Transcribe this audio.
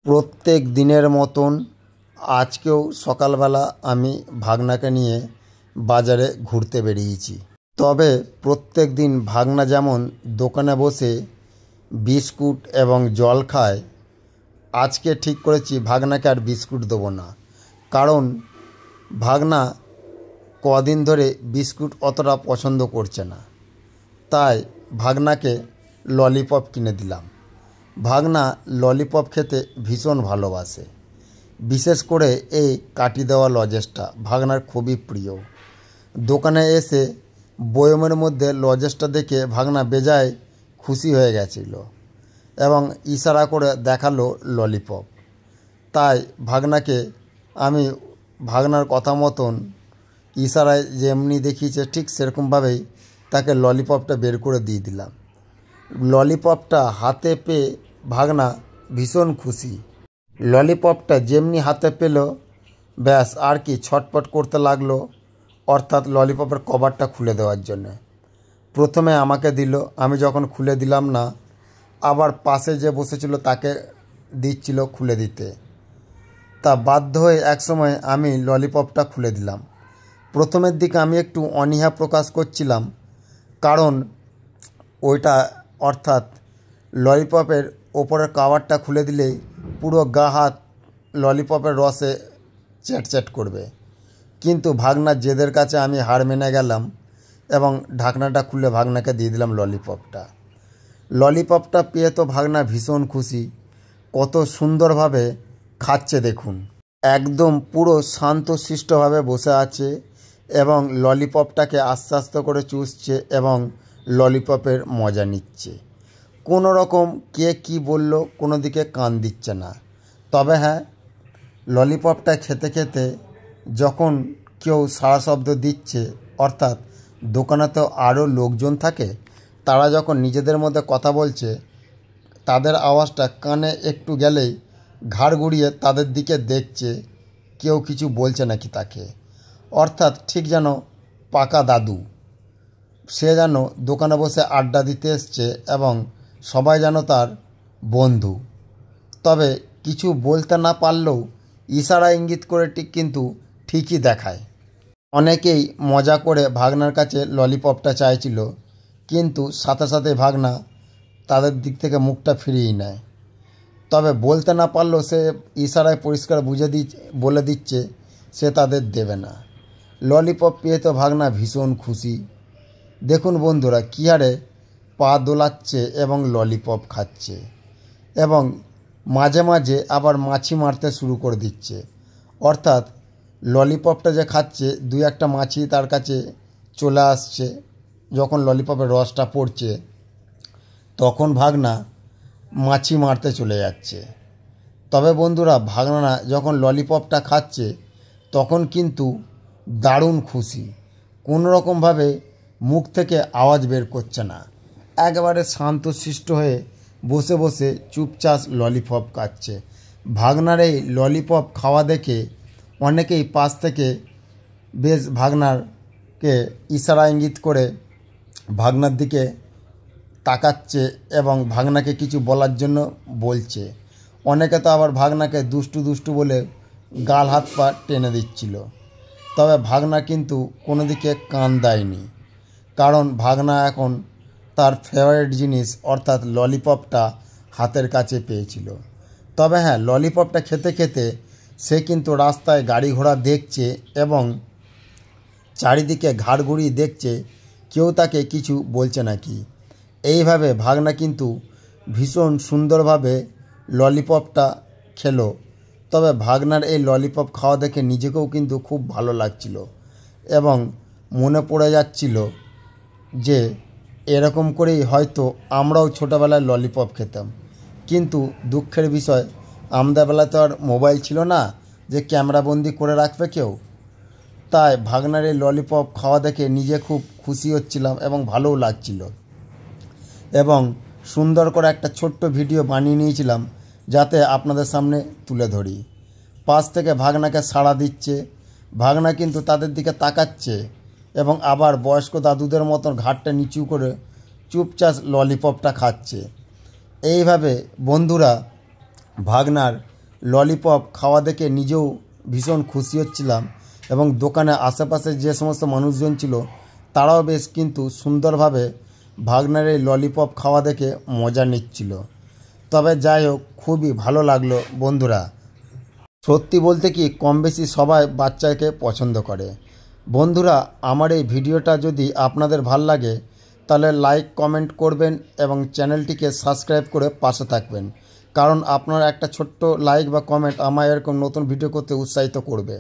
প্রত্যেক দিনের মতন আজকেও সকালবেলা আমি ভাগনাকে নিয়ে বাজারে ঘুরতে বেরিয়েছি। তবে প্রত্যেক দিন ভাগনা যেমন দোকানে বসে বিস্কুট এবং জল খায়, আজকে ঠিক করেছি ভাগনাকে আর বিস্কুট দেবো না। কারণ ভাগনা কদিন ধরে বিস্কুট অতটা পছন্দ করছে না। তাই ভাগনাকে ললিপপ কিনে দিলাম। ভাগনা ললিপপ খেতে ভীষণ ভালোবাসে। বিশেষ করে এই কাটি দেওয়া লজেসটা ভাগনার খুবই প্রিয়। দোকানে এসে বয়মের মধ্যে লজেসটা দেখে ভাগনা বেজায় খুশি হয়ে গেছিল এবং ইশারা করে দেখালো ললিপপ। তাই ভাগনাকে আমি ভাগনার কথা মতন ইশারায় যেমনি দেখিয়েছে ঠিক সেরকমভাবেই তাকে ললিপপটা বের করে দিয়ে দিলাম। ললিপপটা হাতে পেয়ে ভাগনা ভীষণ খুশি। ললিপপটা যেমনি হাতে পেল ব্যাস আর কি ছটপট করতে লাগলো, অর্থাৎ ললিপপের কভারটা খুলে দেওয়ার জন্য। প্রথমে আমাকে দিল, আমি যখন খুলে দিলাম না, আবার পাশে যে বসেছিল তাকে দিচ্ছিল খুলে দিতে। তা বাধ্য হয়ে একসময় আমি ললিপপটা খুলে দিলাম। প্রথমের দিকে আমি একটু অনীহা প্রকাশ করছিলাম, কারণ ওইটা অর্থাৎ ললিপপের ওপরের কভারটা খুলে দিলেই পুরো গা হাত ললিপপের রসে চ্যাটচ্যাট করবে। কিন্তু ভাগনার জেদের কাছে আমি হার মেনে গেলাম এবং ঢাকনাটা খুলে ভাগনাকে দিয়ে দিলাম ললিপপটা। ললিপপটা পেয়ে তো ভাগনা ভীষণ খুশি। কত সুন্দরভাবে খাচ্ছে দেখুন। একদম পুরো শান্তশিষ্টভাবে বসে আছে এবং ললিপপটাকে আস্তে আস্তে করে চুষছে এবং ললিপপের মজা নিচ্ছে। কোনো রকম কে কী বলল কোনো দিকে কান দিচ্ছে না। তবে হ্যাঁ, ললিপপটা খেতে খেতে যখন কেউ সাড়া শব্দ দিচ্ছে, অর্থাৎ দোকানে তো আরও লোকজন থাকে, তারা যখন নিজেদের মধ্যে কথা বলছে, তাদের আওয়াজটা কানে একটু গেলেই ঘাড় ঘুরিয়ে তাদের দিকে দেখছে কেউ কিছু বলছে নাকি তাকে। অর্থাৎ ঠিক যেন পাকা দাদু, সে যেন দোকানে বসে আড্ডা দিতে এসছে এবং সবাই যেন তার বন্ধু। তবে কিছু বলতে না পারলেও ইশারা ইঙ্গিত করে কিন্তু ঠিকই দেখায়। অনেকেই মজা করে ভাগনার কাছে ললিপপটা চাইছিল, কিন্তু সাথে সাথে ভাগনা তাদের দিক থেকে মুখটা ফিরিয়ে নেয়। তবে বলতে না পারলেও সে ইশারায় পরিষ্কার বলে দিচ্ছে সে তাদের দেবে না। ললিপপ পেয়ে তো ভাগনা ভীষণ খুশি। দেখুন বন্ধুরা, কী হারে পা দোলাচ্ছে এবং ললিপপ খাচ্ছে এবং মাঝে মাঝে আবার মাছি মারতে শুরু করে দিচ্ছে। অর্থাৎ ললিপপটা যে খাচ্ছে, দুই একটা মাছি তার কাছে চলে আসছে। যখন ললিপপের রসটা পড়ছে তখন ভাগনা মাছি মারতে চলে যাচ্ছে। তবে বন্ধুরা, ভাগনা যখন ললিপপটা খাচ্ছে তখন কিন্তু দারুণ খুশি। কোনো রকমভাবে মুখ থেকে আওয়াজ বের করছে না, একেবারে শান্তশিষ্ট হয়ে বসে বসে চুপচাপ ললিপপ খাচ্ছে। ভাগনার এই ললিপপ খাওয়া দেখে অনেকেই পাশ থেকে বেশ ভাগনারকে ইশারা ইঙ্গিত করে ভাগনার দিকে তাকাচ্ছে এবং ভাগনাকে কিছু বলার জন্য বলছে। অনেকে তো আবার ভাগনাকে দুষ্টু দুষ্টু বলে গাল হাত পা টেনে দিচ্ছিল। তবে ভাগনা কিন্তু কোনো দিকে কান দেয়নি, কারণ ভাগনা এখন তার ফেভারিট জিনিস অর্থাৎ ললিপপটা হাতের কাছে পেয়েছিল। তবে হ্যাঁ, ললিপপটা খেতে খেতে সে কিন্তু রাস্তায় গাড়ি ঘোড়া দেখছে এবং চারিদিকে ঘাড় ঘুরিয়ে দেখছে কেউ তাকে কিছু বলছে নাকি। এইভাবে ভাগনা কিন্তু ভীষণ সুন্দরভাবে ললিপপটা খেলো। তবে ভাগনার এই ললিপপ খাওয়া দেখে নিজেকেও কিন্তু খুব ভালো লাগছিল এবং মনে পড়ে যাচ্ছিল যে এরকম করেই হয়তো আমরাও ছোটোবেলায় ললিপপ খেতাম। কিন্তু দুঃখের বিষয়, আমাদের বেলায় তো আর মোবাইল ছিল না যে ক্যামেরাবন্দি করে রাখবে কেউ। তাই ভাগনার এই ললিপপ খাওয়া দেখে নিজে খুব খুশি হচ্ছিলাম এবং ভালোও লাগছিল এবং সুন্দর করে একটা ছোট্ট ভিডিও বানিয়ে নিয়েছিলাম যাতে আপনাদের সামনে তুলে ধরি। পাশ থেকে ভাগনাকে সাড়া দিচ্ছে, ভাগনা কিন্তু তাদের দিকে তাকাচ্ছে এবং আবার বয়স্ক দাদুদের মতন ঘাড়টা নিচু করে চুপচাপ ললিপপটা খাচ্ছে। এইভাবে বন্ধুরা, ভাগনার ললিপপ খাওয়া দেখে নিজেও ভীষণ খুশি হচ্ছিলাম এবং দোকানে আশেপাশে যে সমস্ত মানুষজন ছিল তারাও বেশ কিন্তু সুন্দরভাবে ভাগনার এই ললিপপ খাওয়া দেখে মজা নিচ্ছিল। তবে যাই হোক, খুবই ভালো লাগলো বন্ধুরা। সত্যি বলতে কি কম বেশি সবাই বাচ্চাকে পছন্দ করে। বন্ধুরা, আমার এই ভিডিওটা যদি আপনাদের ভাল লাগে তাহলে লাইক কমেন্ট করবেন এবং চ্যানেলটিকে সাবস্ক্রাইব করে পাশে থাকবেন, কারণ আপনার একটা ছোট্ট লাইক বা কমেন্ট আমার এরকম নতুন ভিডিও করতে উৎসাহিত করবে।